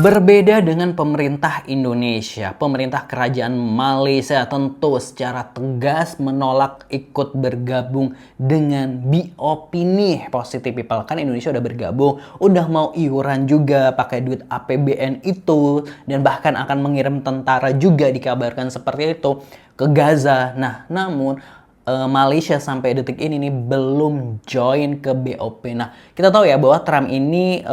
Berbeda dengan pemerintah Indonesia, pemerintah kerajaan Malaysia tentu secara tegas menolak ikut bergabung dengan BOP nih, Positive People. Kan Indonesia udah bergabung, udah mau iuran juga pakai duit APBN itu, dan bahkan akan mengirim tentara juga dikabarkan seperti itu ke Gaza. Nah, namun Malaysia sampai detik ini nih belum join ke BOP. Nah, kita tahu ya bahwa Trump ini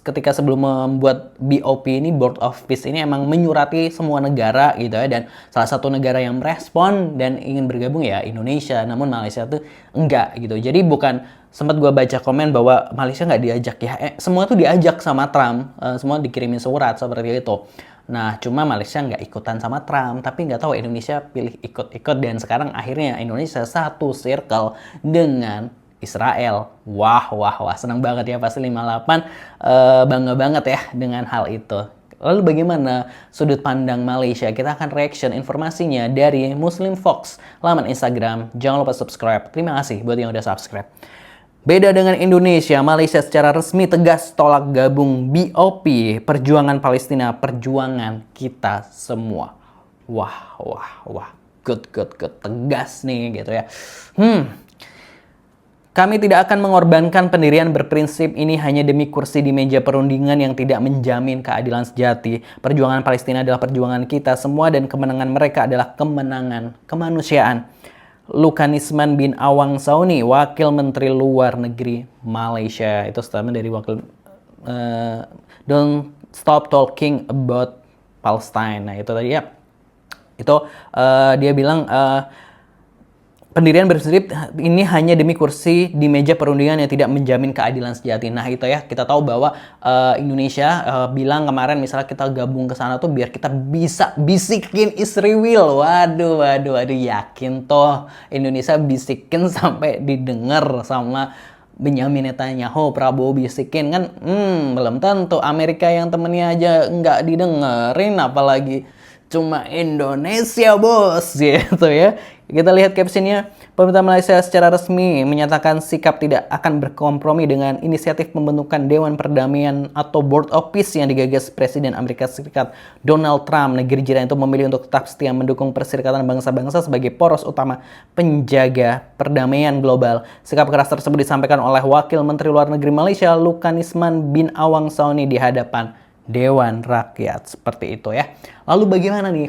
ketika sebelum membuat BOP ini, Board of Peace ini emang menyurati semua negara gitu ya, dan salah satu negara yang merespon dan ingin bergabung ya Indonesia, namun Malaysia tuh enggak gitu. Jadi bukan, sempat gue baca komen bahwa Malaysia nggak diajak ya, semua tuh diajak sama Trump, semua dikirimin surat seperti itu. Nah, cuma Malaysia nggak ikutan sama Trump, tapi nggak tahu Indonesia pilih ikut-ikut, dan sekarang akhirnya Indonesia satu circle dengan Israel. Wah, senang banget ya pasti 58, bangga banget ya dengan hal itu. Lalu bagaimana sudut pandang Malaysia? Kita akan reaction informasinya dari Muslim Fox, laman Instagram. Jangan lupa subscribe. Terima kasih buat yang udah subscribe. Beda dengan Indonesia, Malaysia secara resmi tegas tolak gabung BOP, perjuangan Palestina, perjuangan kita semua. Wah, good, tegas nih gitu ya. Kami tidak akan mengorbankan pendirian berprinsip ini hanya demi kursi di meja perundingan yang tidak menjamin keadilan sejati. Perjuangan Palestina adalah perjuangan kita semua, dan kemenangan mereka adalah kemenangan kemanusiaan. Lukanisman bin Awang Sauni, Wakil Menteri Luar Negeri Malaysia. Itu statement dari wakil, don't stop talking about Palestine. Nah, itu tadi ya. Itu dia bilang pendirian berprinsip ini hanya demi kursi di meja perundingan yang tidak menjamin keadilan sejati. Nah, itu ya, kita tahu bahwa Indonesia bilang kemarin misalnya kita gabung ke sana tuh biar kita bisa bisikin Israel. Waduh, yakin toh Indonesia bisikin sampai didengar sama Benyamin Netanyahu, Prabowo bisikin kan? Belum tentu. Amerika yang temennya aja nggak didengerin, apalagi cuma Indonesia, bos, gitu ya. Kita lihat captionnya, pemerintah Malaysia secara resmi menyatakan sikap tidak akan berkompromi dengan inisiatif pembentukan Dewan Perdamaian atau Board of Peace yang digagas Presiden Amerika Serikat Donald Trump. Negeri jiran itu memilih untuk tetap setia mendukung Perserikatan Bangsa-Bangsa sebagai poros utama penjaga perdamaian global. Sikap keras tersebut disampaikan oleh Wakil Menteri Luar Negeri Malaysia, Lukanisman bin Awang Sauni, di hadapan Dewan Rakyat, seperti itu ya. Lalu bagaimana nih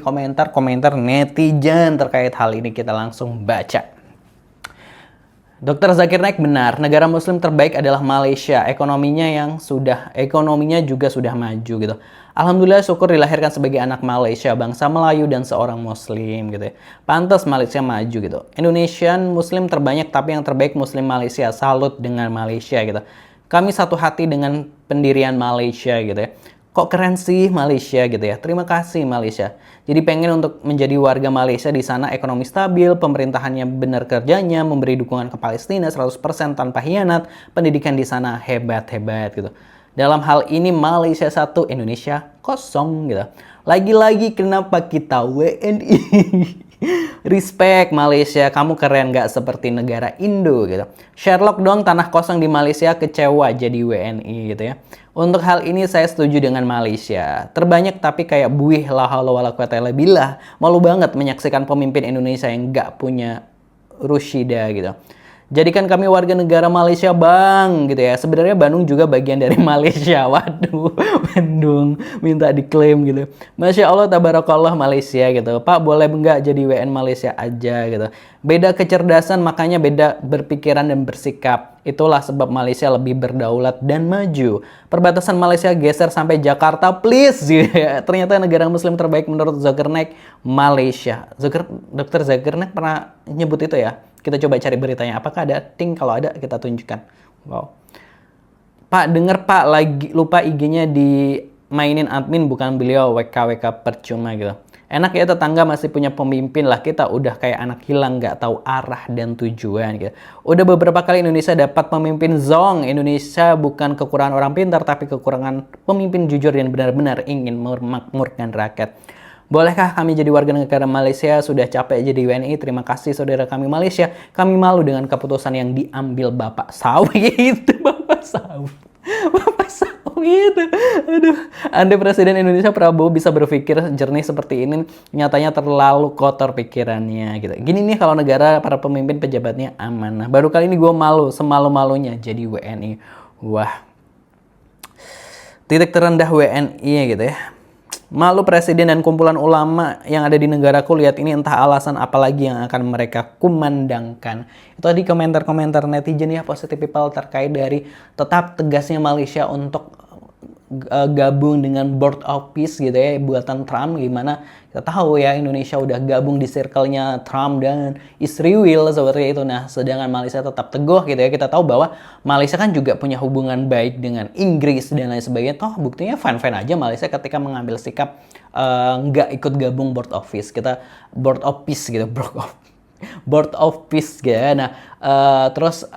komentar netizen terkait hal ini? Kita langsung baca. Dr. Zakir Naik benar, negara muslim terbaik adalah Malaysia. Ekonominya juga sudah maju gitu. Alhamdulillah, syukur dilahirkan sebagai anak Malaysia, bangsa Melayu dan seorang muslim gitu ya. Pantas Malaysia maju gitu. Indonesian muslim terbanyak, tapi yang terbaik muslim Malaysia. Salut dengan Malaysia gitu. Kami satu hati dengan pendirian Malaysia gitu ya. Kok keren sih Malaysia gitu ya. Terima kasih Malaysia. Jadi pengen untuk menjadi warga Malaysia di sana, ekonomi stabil, pemerintahannya benar kerjanya, memberi dukungan ke Palestina 100% tanpa hianat, pendidikan di sana hebat-hebat gitu. Dalam hal ini Malaysia 1, Indonesia 0 gitu. Lagi-lagi kenapa kita WNI? Respect Malaysia, kamu keren gak seperti negara Indo gitu. Sherlock dong, tanah kosong di Malaysia, kecewa jadi WNI gitu ya. Untuk hal ini saya setuju dengan Malaysia. Terbanyak tapi kayak buih, la haula wala quwata illa billah. Malu banget menyaksikan pemimpin Indonesia yang gak punya Rusyida gitu. Jadikan kami warga negara Malaysia, Bang, gitu ya. Sebenarnya Bandung juga bagian dari Malaysia. Waduh, Bandung minta diklaim gitu. Masya Allah, tabarakallah Malaysia gitu. Pak, boleh enggak jadi WN Malaysia aja gitu. Beda kecerdasan, makanya beda berpikiran dan bersikap. Itulah sebab Malaysia lebih berdaulat dan maju. Perbatasan Malaysia geser sampai Jakarta, please. Ternyata negara muslim terbaik menurut Zakir Naik, Malaysia. Dr. Zakir Naik pernah nyebut itu ya. Kita coba cari beritanya. Apakah ada? Kalau ada kita tunjukkan. Wow. Pak, denger Pak, lagi lupa IG-nya dimainin admin, bukan beliau. WK percuma gitu. Enak ya, tetangga masih punya pemimpin lah. Kita udah kayak anak hilang, nggak tahu arah dan tujuan gitu. Udah beberapa kali Indonesia dapat pemimpin zong. Indonesia bukan kekurangan orang pintar, tapi kekurangan pemimpin jujur dan benar-benar ingin memakmurkan rakyat. Bolehkah kami jadi warga negara Malaysia? Sudah capek jadi WNI. Terima kasih saudara kami Malaysia. Kami malu dengan keputusan yang diambil Bapak Sawi itu. Bapak Sawi gitu. Aduh, andai Presiden Indonesia Prabowo bisa berpikir jernih seperti ini, nyatanya terlalu kotor pikirannya gitu. Gini nih kalau negara para pemimpin pejabatnya aman. Nah, baru kali ini gue malu, semalu-malunya jadi WNI. Wah, titik terendah WNI gitu ya. Malu presiden dan kumpulan ulama yang ada di negaraku, lihat ini entah alasan apa lagi yang akan mereka kumandangkan. Itu tadi komentar-komentar netizen ya, positive people terkait dari tetap tegasnya Malaysia untuk gabung dengan board of peace gitu ya, buatan Trump. Gimana kita tahu ya, Indonesia udah gabung di circle-nya Trump dan Israel seperti itu. Nah, sedangkan Malaysia tetap teguh gitu ya. Kita tahu bahwa Malaysia kan juga punya hubungan baik dengan Inggris dan lain sebagainya. Toh buktinya fine-fine aja Malaysia ketika mengambil sikap nggak ikut gabung board of peace. Kita board of peace gitu, board of peace gitu ya. Nah, terus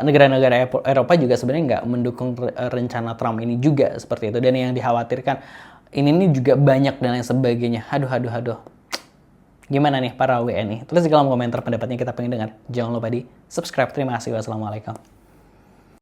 negara-negara Eropa juga sebenarnya nggak mendukung rencana Trump ini juga seperti itu. Dan yang dikhawatirkan ini juga banyak dan lain sebagainya. Aduh. Gimana nih para WNI? Tulis di kolom komentar pendapatnya, kita pengen dengar. Jangan lupa di subscribe. Terima kasih. Wassalamualaikum.